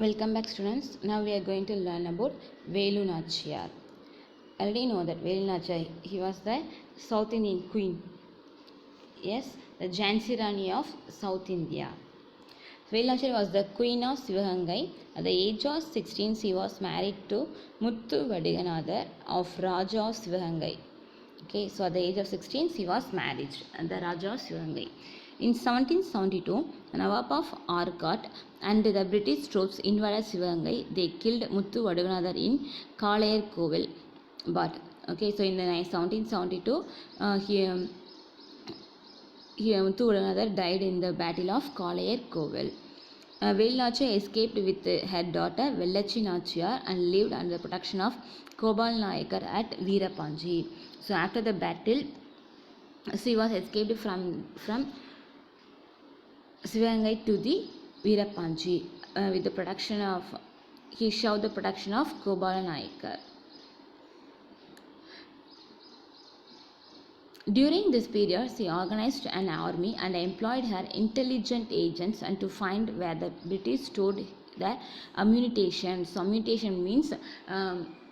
Welcome back, students. Now we are going to learn about Velu Nachiyar. Already know that Velu Nachiyar, he was the South Indian queen. Yes, the Jhansi Rani of South India. Velu Nachiyar was the queen of Sivagangai. At the age of 16, she was married to Muthu Vadiganadhar of Raja of Sivagangai. Okay, so at the age of 16, she was married and the Raja of Sivagangai. In 1772, Nawab of Arcot and the British troops invaded Sivagangai. They killed Muthu Vadiganadhar in Kalayar Kovil. But okay, so in the 1772, Muthu Vadiganadhar died in the Battle of Kalayar Kovil. Velu Nachiyar escaped with her daughter Vellachi Nachiyar and lived under the protection of Gopal Nayakar at Veerapanji. So after the battle, she was escaped from Sivagangai to the Veerapanji with the protection of, he showed the protection of Gopal Nayakar. During this period, she organized an army and employed her intelligent agents and to find where the British stored their ammunition. So ammunition means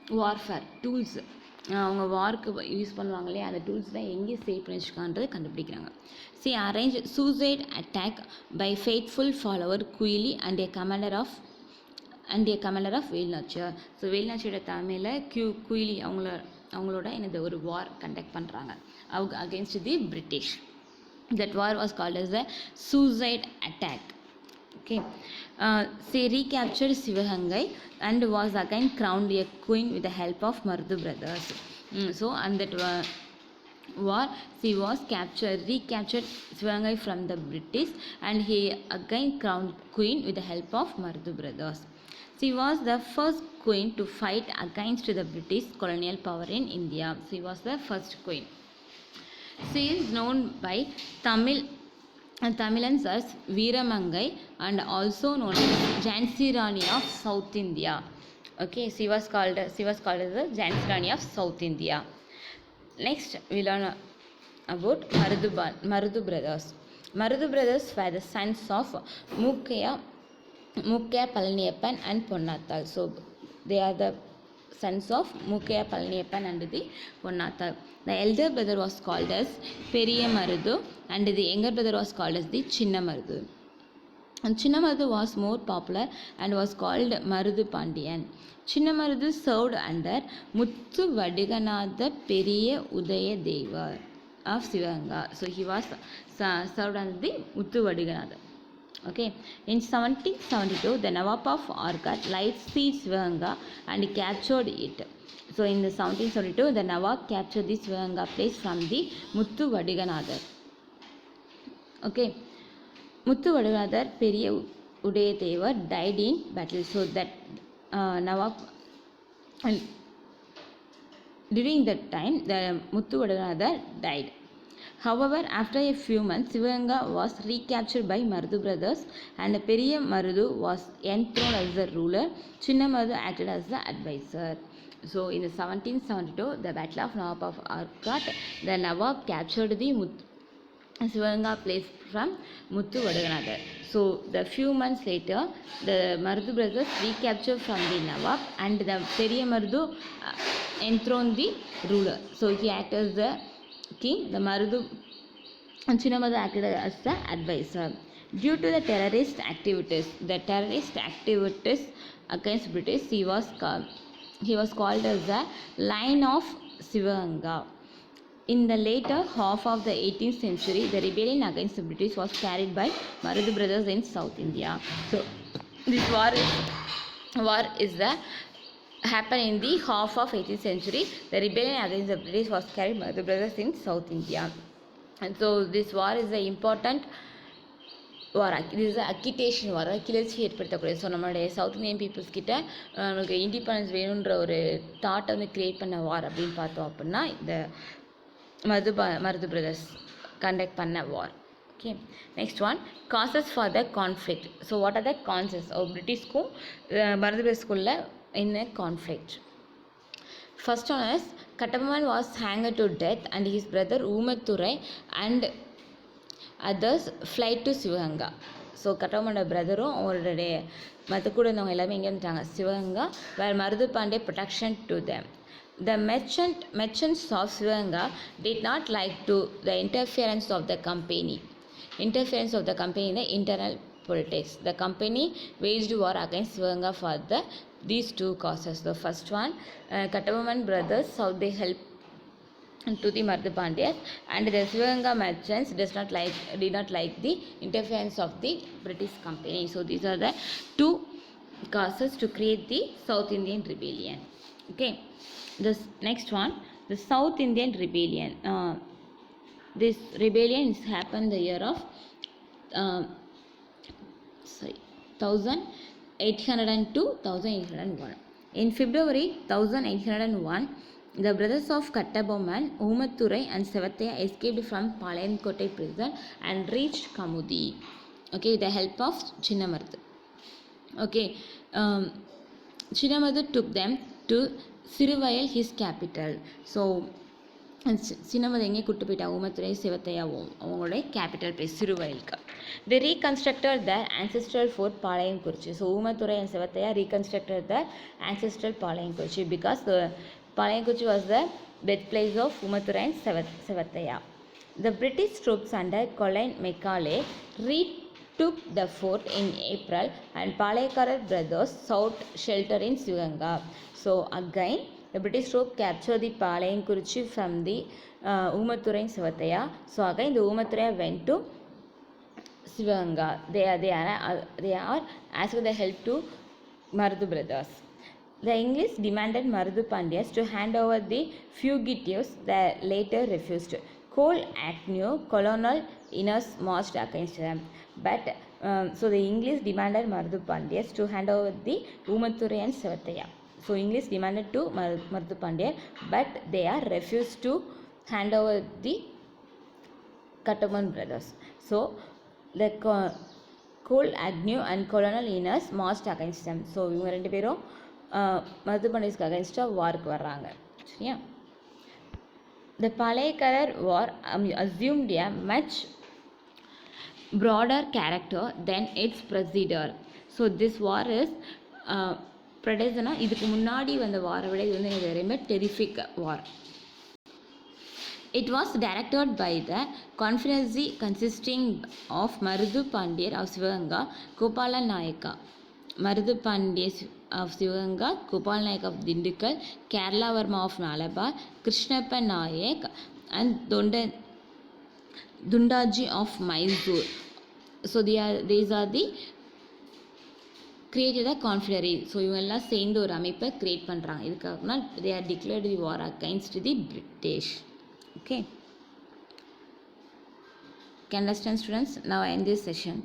warfare tools. அவங்க வார்க்கு use பண்ணுவாங்க இல்லையா, அந்த tools தான் எங்கே save பண்ணி வச்சுக்கான்றது கண்டுபிடிக்கிறாங்க. She arrange suicide attack by faithful follower Kuyili and a commander of Velu Nachiyar. So Velu Nachiyar தலைமையில் குயிலி அவங்களோட என்னது ஒரு வார் கண்டக்ட் பண்ணுறாங்க அவங்க against the British. That war was called as the suicide attack. Okay, she recaptured Sivagangai and was again crowned a queen with the help of Marudhu brothers. So and that war she was recaptured Sivagangai from the British and he again crowned queen with the help of Marudhu brothers. She was the first queen to fight against the British colonial power in India. She was the first queen. She is known by Tamilans as Veeramangai and also known as Jhansi Rani of South India. Okay, she was called as the Jhansi Rani of South India. Next, we learn about Marudhu brothers. Marudhu brothers were the sons of Mukkaya Palaniyappan and Ponnattal. So they are the sons of Mukkaya Palaniyappan and the Ponnattal. The elder brother was called as Periya Marudhu and the younger brother was called as the Chinna Marudhu. And Chinna Marudhu was more popular and was called Marudhu Pandiyan. Chinna Marudhu served under Muthu Vadiganadhar Periya Udaya Deva of Sivaganga. So he was served under the Muthu Vadiganadhar. Okay, in 1772, the Nawab of Arcot light sieged Sivaganga and captured it. So in the 1772, the Nawab captured this Sivaganga place from the Muthu Vadiganadhar. Okay, Muthu Vadiganadhar Periya Udayadeva died in battle. So that Nawab, and during that time, the Muthu Vadiganadhar died. However, after a few months, Sivaganga was recaptured by Marudhu brothers and Periya Marudhu was enthroned as the ruler. Chinna Marudhu acted as the advisor. So in 1772, the Battle of Nawab of Arcot, the Nawab captured the Sivaganga place from Muthu Vadiganadhar. So the few months later, the Marudhu brothers recaptured from the Nawab and the Periya Marudhu enthroned the ruler. So he acted as the king. The Marudhu and Chinna Marudhu acted as the advisor. Due to the terrorist activities against British, he was called as the Lion of Sivaganga. In the later half of the 18th century, the rebellion against the British was carried by Marudhu brothers in South India. So this war is the happened in the half of 18th century. The rebellion against the British was carried by the brothers in South India. And so this war is an important war. This is an agitation war. கிளர்ச்சி ஏற்படுத்தக்கூடிய. So நம்மளுடைய south Indian peoples கிட்ட நம்மளுக்கு independence வேணுன்ற ஒரு தாட்டை வந்து create பண்ண வார் அப்படின்னு பார்த்தோம் அப்படின்னா இந்த மருது பிரதர்ஸ் கண்டக்ட் பண்ண வார். Okay, next one, causes for the conflict. So what are the causes of Britishக்கும் மருது பிரதர்ஸ்க்குள்ள in a conflict? First one is Kattabomman was hanged to death and his brother Oomathurai and others fled to Sivaganga. So கட்டபொம்மனோட பிரதரும் அவரோட மற்ற கூட இருந்தவங்க எல்லாமே எங்கே வந்துட்டாங்க, Sivaganga. Where Marudhu Pandiya protection to them. The merchants of Sivaganga did not like to the interference of the company. Interference of the company in the internal politics. The company waged war against Sivaganga for these two causes. The first one, Kattabomman brothers, how they helped to the Mardu Pandyas, and the Sivaganga merchants did not like the interference of the British company. So these are the two causes to create the South Indian Rebellion. Okay, this next one, the South Indian Rebellion. This rebellion happened the year of 1802 1801. In February 1801, the brothers of Kattabomman, Umathurai and Sivathaiya escaped from Palayamkottai prison and reached Kamudi, okay, with the help of Chinnamardu. Okay, Chinnamardu took them to Siruvayal, his capital. So சின்னமது எங்கே கூட்டு போயிட்டாங்க, ஊமத்துறை சிவத்தையாவும் அவங்களுடைய capital place சிறுவயலுக்கு. They reconstructed their ancestral fort Palayankurichi. So Oomathurai and Sivathaiya reconstructed their ancestral Palayankurichi because the Palayankurichi was the birthplace of Oomathurai and Sivathaiya. The British troops under Colin Macaulay retook the fort in April and Palaikarar brothers sought shelter in Sivaganga. So again the British troops captured the Palayamkurichi from the Umathurai and Sivathaiya. So again the Umathurai went to Sivaganga. They are asking the help to Marudu brothers. The English demanded Marudu Pandyas to hand over the fugitives. They later refused. Cole Agnew, Colonel Innes marched against them. But so the English demanded Marudu Pandyas to hand over the Umathurai and Sivathaiya. So English demanded to Marudu Pandya, but they are refused to hand over the Kattabomman brothers. So the Cole Agnew and Colonel Innes marched against them. So இவங்க ரெண்டு பேரும் Marudu Pandya's against வாருக்கு வர்றாங்க. சரியா? The Palaikarar war assumed a much broader character than its predecessor. So this war is predecessor, இதுக்கு முன்னாடி வந்த வாரை விட இது வந்து ரொம்ப terrific war. It was directed by the confederacy consisting of Marudu Pandya of Sivaganga, Gopala Nayaka, Marudu Pandya of Sivaganga, Gopala Nayak of Dindigul, Kerala Varma of Malabar, Krishnappa Nayak and Dundaji of Mysore. So these are the created a confederation. So இவங்கெல்லாம் சேர்ந்து ஒரு அமைப்பை create பண்ணுறாங்க. இதுக்காகனா they are declared the war against the British. Okay, can understand students? Now I end this session.